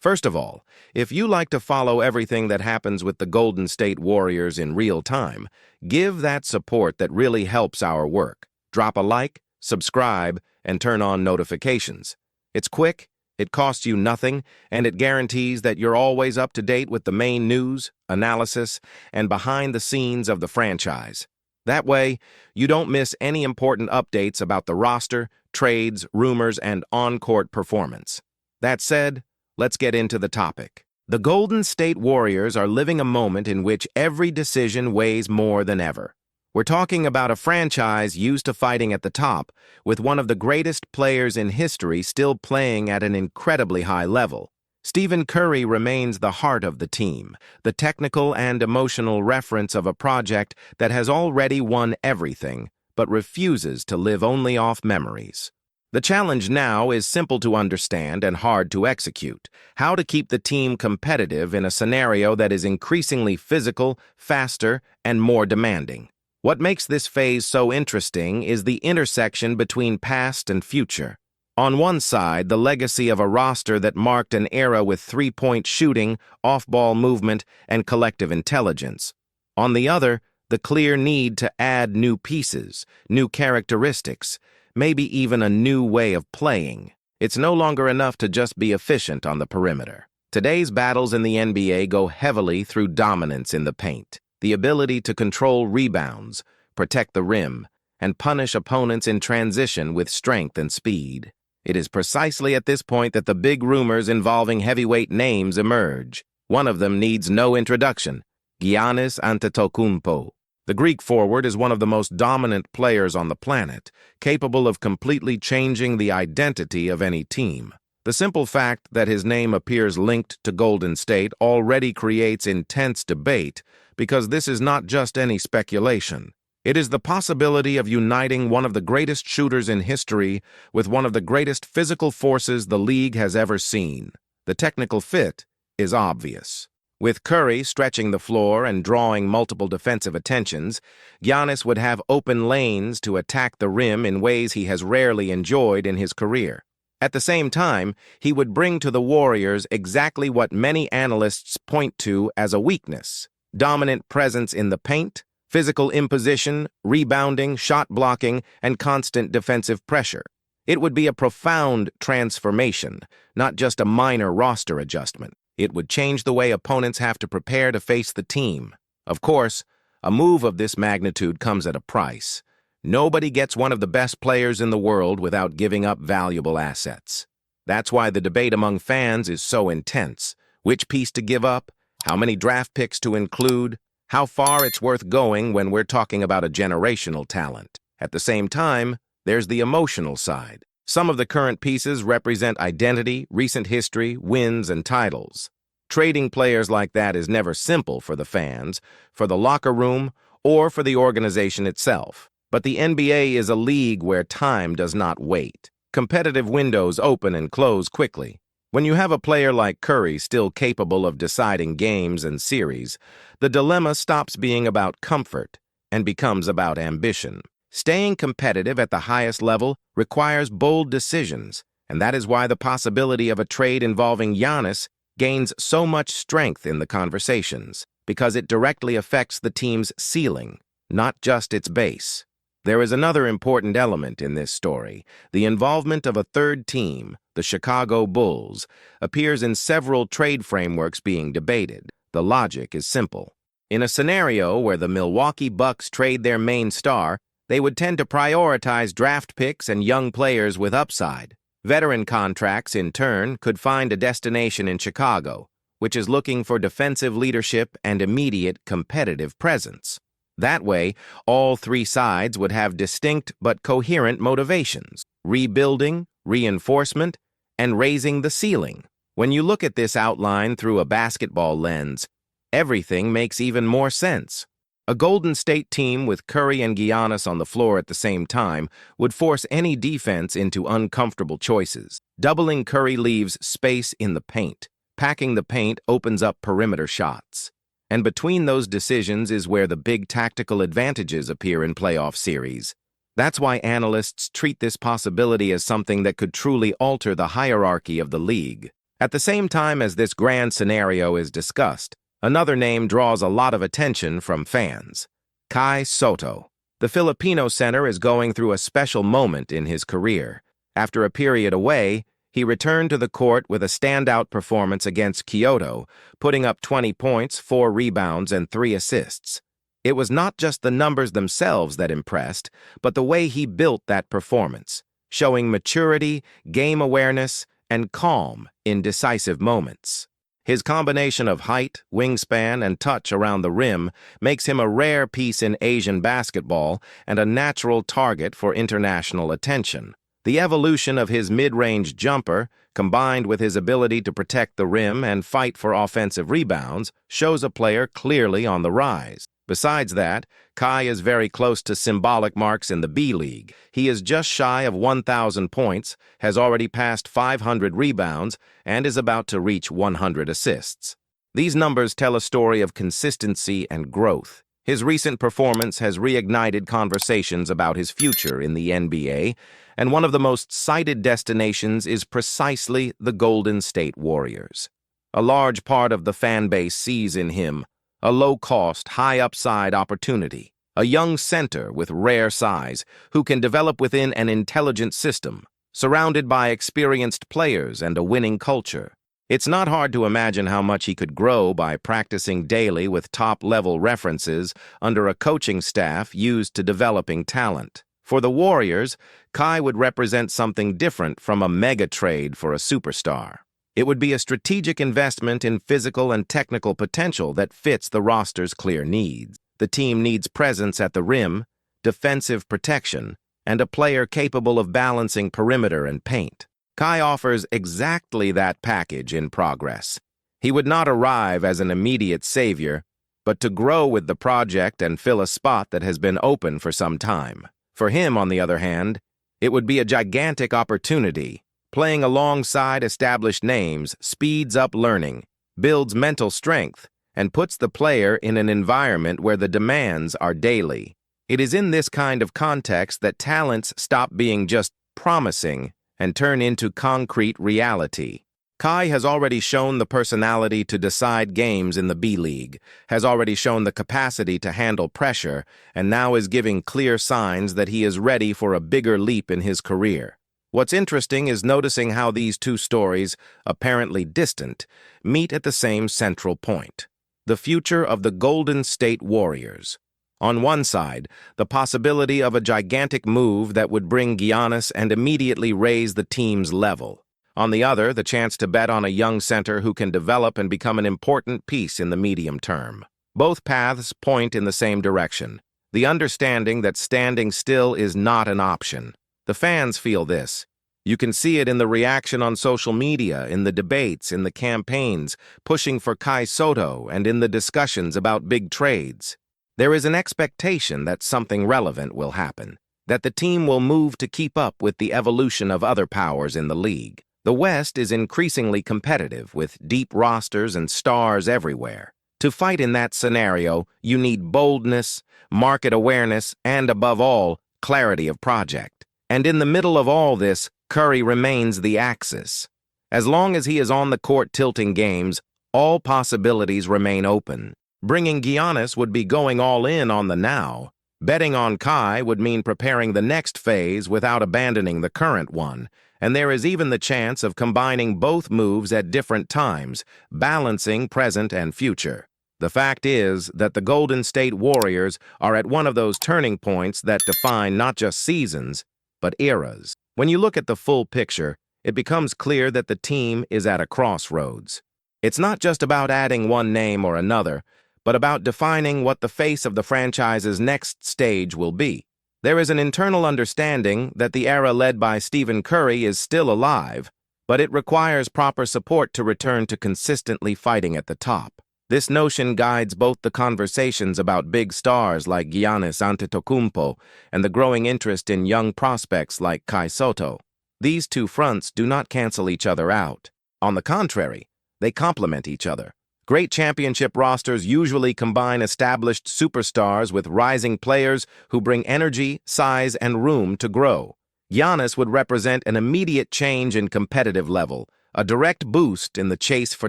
First of all, if you like to follow everything that happens with the Golden State Warriors in real time, give that support that really helps our work. Drop a like, subscribe, and turn on notifications. It's quick, it costs you nothing, and it guarantees that you're always up to date with the main news, analysis, and behind the scenes of the franchise. That way, you don't miss any important updates about the roster, trades, rumors, and on-court performance. That said, let's get into the topic. The Golden State Warriors are living a moment in which every decision weighs more than ever. We're talking about a franchise used to fighting at the top, with one of the greatest players in history still playing at an incredibly high level. Stephen Curry remains the heart of the team, the technical and emotional reference of a project that has already won everything, but refuses to live only off memories. The challenge now is simple to understand and hard to execute: how to keep the team competitive in a scenario that is increasingly physical, faster, and more demanding. What makes this phase so interesting is the intersection between past and future. On one side, the legacy of a roster that marked an era with three-point shooting, off-ball movement, and collective intelligence. On the other, the clear need to add new pieces, new characteristics, maybe even a new way of playing. It's no longer enough to just be efficient on the perimeter. Today's battles in the NBA go heavily through dominance in the paint, the ability to control rebounds, protect the rim, and punish opponents in transition with strength and speed. It is precisely at this point that the big rumors involving heavyweight names emerge. One of them needs no introduction: Giannis Antetokounmpo. The Greek forward is one of the most dominant players on the planet, capable of completely changing the identity of any team. The simple fact that his name appears linked to Golden State already creates intense debate, because this is not just any speculation. It is the possibility of uniting one of the greatest shooters in history with one of the greatest physical forces the league has ever seen. The technical fit is obvious. With Curry stretching the floor and drawing multiple defensive attentions, Giannis would have open lanes to attack the rim in ways he has rarely enjoyed in his career. At the same time, he would bring to the Warriors exactly what many analysts point to as a weakness: dominant presence in the paint, physical imposition, rebounding, shot blocking, and constant defensive pressure. It would be a profound transformation, not just a minor roster adjustment. It would change the way opponents have to prepare to face the team. Of course, a move of this magnitude comes at a price. Nobody gets one of the best players in the world without giving up valuable assets. That's why the debate among fans is so intense. Which piece to give up? How many draft picks to include? How far it's worth going when we're talking about a generational talent. At the same time, there's the emotional side. Some of the current pieces represent identity, recent history, wins, and titles. Trading players like that is never simple for the fans, for the locker room, or for the organization itself. But the NBA is a league where time does not wait. Competitive windows open and close quickly. When you have a player like Curry still capable of deciding games and series, the dilemma stops being about comfort and becomes about ambition. Staying competitive at the highest level requires bold decisions, and that is why the possibility of a trade involving Giannis gains so much strength in the conversations, because it directly affects the team's ceiling, not just its base. There is another important element in this story. The involvement of a third team, the Chicago Bulls, appears in several trade frameworks being debated. The logic is simple. In a scenario where the Milwaukee Bucks trade their main star, they would tend to prioritize draft picks and young players with upside. Veteran contracts, in turn, could find a destination in Chicago, which is looking for defensive leadership and immediate competitive presence. That way, all three sides would have distinct but coherent motivations: rebuilding, reinforcement, and raising the ceiling. When you look at this outline through a basketball lens, everything makes even more sense. A Golden State team with Curry and Giannis on the floor at the same time would force any defense into uncomfortable choices. Doubling Curry leaves space in the paint. Packing the paint opens up perimeter shots. And between those decisions is where the big tactical advantages appear in playoff series. That's why analysts treat this possibility as something that could truly alter the hierarchy of the league. At the same time as this grand scenario is discussed, another name draws a lot of attention from fans: Kaito. The Filipino center is going through a special moment in his career. After a period away, he returned to the court with a standout performance against Kaito, putting up 20 points, 4 rebounds, and 3 assists. It was not just the numbers themselves that impressed, but the way he built that performance, showing maturity, game awareness, and calm in decisive moments. His combination of height, wingspan, and touch around the rim makes him a rare piece in Asian basketball and a natural target for international attention. The evolution of his mid-range jumper, combined with his ability to protect the rim and fight for offensive rebounds, shows a player clearly on the rise. Besides that, Kai is very close to symbolic marks in the B-League. He is just shy of 1,000 points, has already passed 500 rebounds, and is about to reach 100 assists. These numbers tell a story of consistency and growth. His recent performance has reignited conversations about his future in the NBA, and one of the most cited destinations is precisely the Golden State Warriors. A large part of the fan base sees in him a low-cost, high-upside opportunity, a young center with rare size who can develop within an intelligent system, surrounded by experienced players and a winning culture. It's not hard to imagine how much he could grow by practicing daily with top-level references under a coaching staff used to developing talent. For the Warriors, Kai would represent something different from a mega trade for a superstar. It would be a strategic investment in physical and technical potential that fits the roster's clear needs. The team needs presence at the rim, defensive protection, and a player capable of balancing perimeter and paint. Kai offers exactly that package in progress. He would not arrive as an immediate savior, but to grow with the project and fill a spot that has been open for some time. For him, on the other hand, it would be a gigantic opportunity. Playing alongside established names speeds up learning, builds mental strength, and puts the player in an environment where the demands are daily. It is in this kind of context that talents stop being just promising and turn into concrete reality. Kai has already shown the personality to decide games in the B-League, has already shown the capacity to handle pressure, and now is giving clear signs that he is ready for a bigger leap in his career. What's interesting is noticing how these two stories, apparently distant, meet at the same central point: the future of the Golden State Warriors. On one side, the possibility of a gigantic move that would bring Giannis and immediately raise the team's level. On the other, the chance to bet on a young center who can develop and become an important piece in the medium term. Both paths point in the same direction: the understanding that standing still is not an option. The fans feel this. You can see it in the reaction on social media, in the debates, in the campaigns, pushing for Kaito, and in the discussions about big trades. There is an expectation that something relevant will happen, that the team will move to keep up with the evolution of other powers in the league. The West is increasingly competitive, with deep rosters and stars everywhere. To fight in that scenario, you need boldness, market awareness, and above all, clarity of project. And in the middle of all this, Curry remains the axis. As long as he is on the court tilting games, all possibilities remain open. Bringing Giannis would be going all in on the now. Betting on Kai would mean preparing the next phase without abandoning the current one. And there is even the chance of combining both moves at different times, balancing present and future. The fact is that the Golden State Warriors are at one of those turning points that define not just seasons, but eras. When you look at the full picture, it becomes clear that the team is at a crossroads. It's not just about adding one name or another, but about defining what the face of the franchise's next stage will be. There is an internal understanding that the era led by Stephen Curry is still alive, but it requires proper support to return to consistently fighting at the top. This notion guides both the conversations about big stars like Giannis Antetokounmpo and the growing interest in young prospects like Kaito. These two fronts do not cancel each other out. On the contrary, they complement each other. Great championship rosters usually combine established superstars with rising players who bring energy, size, and room to grow. Giannis would represent an immediate change in competitive level, a direct boost in the chase for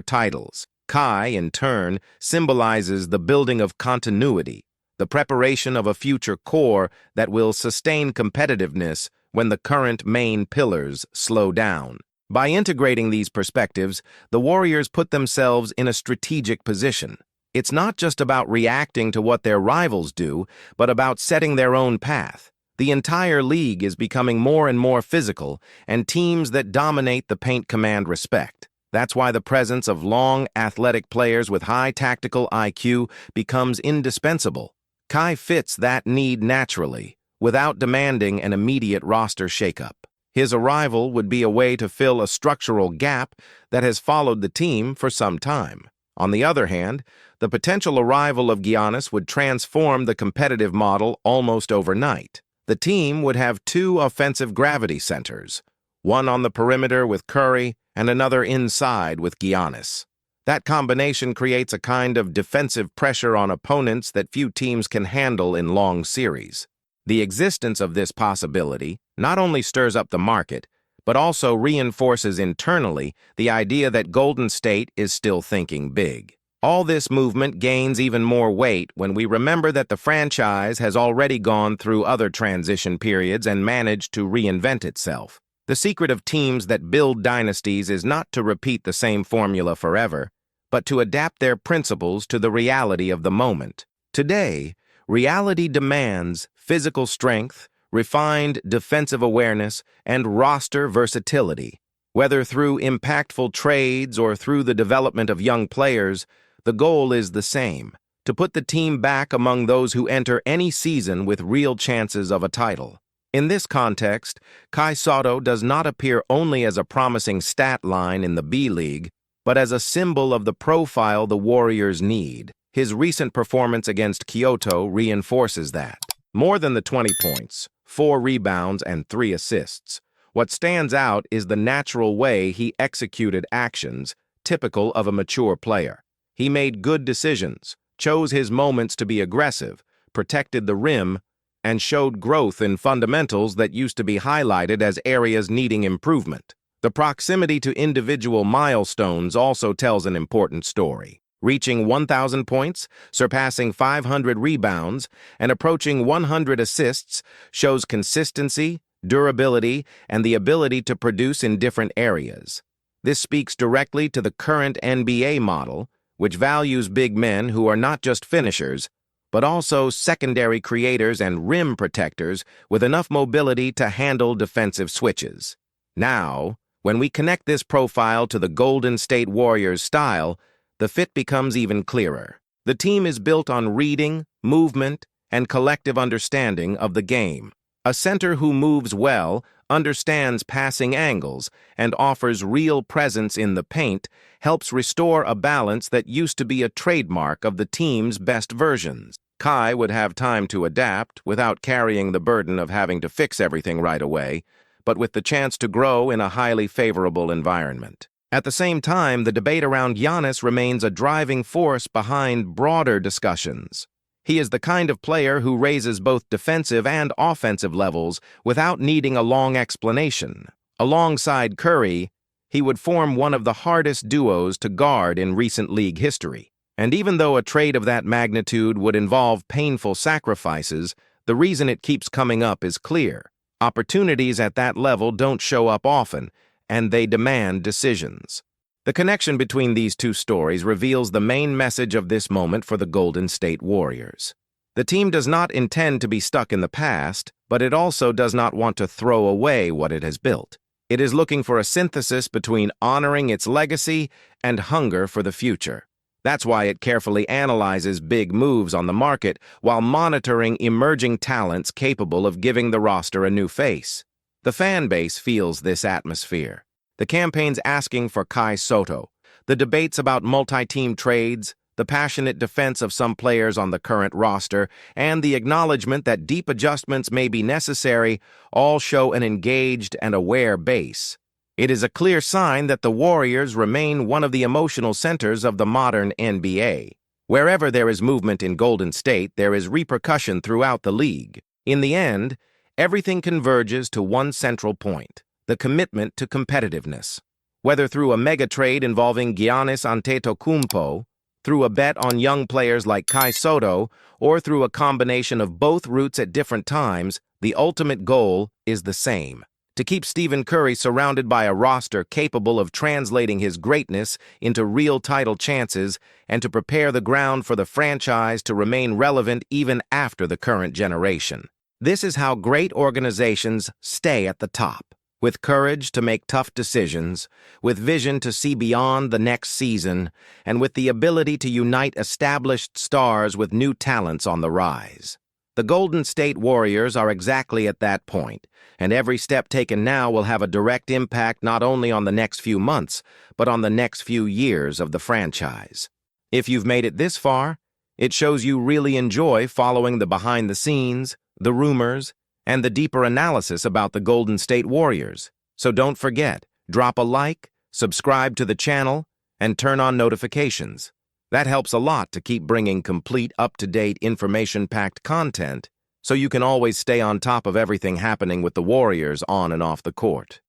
titles. Kai, in turn, symbolizes the building of continuity, the preparation of a future core that will sustain competitiveness when the current main pillars slow down. By integrating these perspectives, the Warriors put themselves in a strategic position. It's not just about reacting to what their rivals do, but about setting their own path. The entire league is becoming more and more physical, and teams that dominate the paint command respect. That's why the presence of long, athletic players with high tactical IQ becomes indispensable. Kai fits that need naturally, without demanding an immediate roster shakeup. His arrival would be a way to fill a structural gap that has followed the team for some time. On the other hand, the potential arrival of Giannis would transform the competitive model almost overnight. The team would have two offensive gravity centers, one on the perimeter with Curry and another inside with Giannis. That combination creates a kind of defensive pressure on opponents that few teams can handle in long series. The existence of this possibility not only stirs up the market, but also reinforces internally the idea that Golden State is still thinking big. All this movement gains even more weight when we remember that the franchise has already gone through other transition periods and managed to reinvent itself. The secret of teams that build dynasties is not to repeat the same formula forever, but to adapt their principles to the reality of the moment. Today, reality demands physical strength, refined defensive awareness, and roster versatility. Whether through impactful trades or through the development of young players, the goal is the same: to put the team back among those who enter any season with real chances of a title. In this context, Kaito does not appear only as a promising stat line in the B-League, but as a symbol of the profile the Warriors need. His recent performance against Kyoto reinforces that. More than the 20 points, 4 rebounds, and 3 assists. What stands out is the natural way he executed actions, typical of a mature player. He made good decisions, chose his moments to be aggressive, protected the rim, and showed growth in fundamentals that used to be highlighted as areas needing improvement. The proximity to individual milestones also tells an important story. Reaching 1,000 points, surpassing 500 rebounds, and approaching 100 assists shows consistency, durability, and the ability to produce in different areas. This speaks directly to the current NBA model, which values big men who are not just finishers, but also secondary creators and rim protectors with enough mobility to handle defensive switches. Now, when we connect this profile to the Golden State Warriors style, the fit becomes even clearer. The team is built on reading, movement, and collective understanding of the game. A center who moves well, understands passing angles, and offers real presence in the paint helps restore a balance that used to be a trademark of the team's best versions. Kai would have time to adapt without carrying the burden of having to fix everything right away, but with the chance to grow in a highly favorable environment. At the same time, the debate around Giannis remains a driving force behind broader discussions. He is the kind of player who raises both defensive and offensive levels without needing a long explanation. Alongside Curry, he would form one of the hardest duos to guard in recent league history. And even though a trade of that magnitude would involve painful sacrifices, the reason it keeps coming up is clear. Opportunities at that level don't show up often, and they demand decisions. The connection between these two stories reveals the main message of this moment for the Golden State Warriors. The team does not intend to be stuck in the past, but it also does not want to throw away what it has built. It is looking for a synthesis between honoring its legacy and hunger for the future. That's why it carefully analyzes big moves on the market while monitoring emerging talents capable of giving the roster a new face. The fan base feels this atmosphere. The campaigns asking for Kaito, the debates about multi-team trades, the passionate defense of some players on the current roster, and the acknowledgement that deep adjustments may be necessary all show an engaged and aware base. It is a clear sign that the Warriors remain one of the emotional centers of the modern NBA. Wherever there is movement in Golden State, there is repercussion throughout the league. In the end, everything converges to one central point: the commitment to competitiveness. Whether through a mega trade involving Giannis Antetokounmpo, through a bet on young players like Kaito, or through a combination of both routes at different times, the ultimate goal is the same: to keep Stephen Curry surrounded by a roster capable of translating his greatness into real title chances and to prepare the ground for the franchise to remain relevant even after the current generation. This is how great organizations stay at the top, with courage to make tough decisions, with vision to see beyond the next season, and with the ability to unite established stars with new talents on the rise. The Golden State Warriors are exactly at that point, and every step taken now will have a direct impact not only on the next few months, but on the next few years of the franchise. If you've made it this far, it shows you really enjoy following the behind-the-scenes, the rumors, and the deeper analysis about the Golden State Warriors. So don't forget, drop a like, subscribe to the channel, and turn on notifications. That helps a lot to keep bringing complete, up-to-date, information-packed content so you can always stay on top of everything happening with the Warriors on and off the court.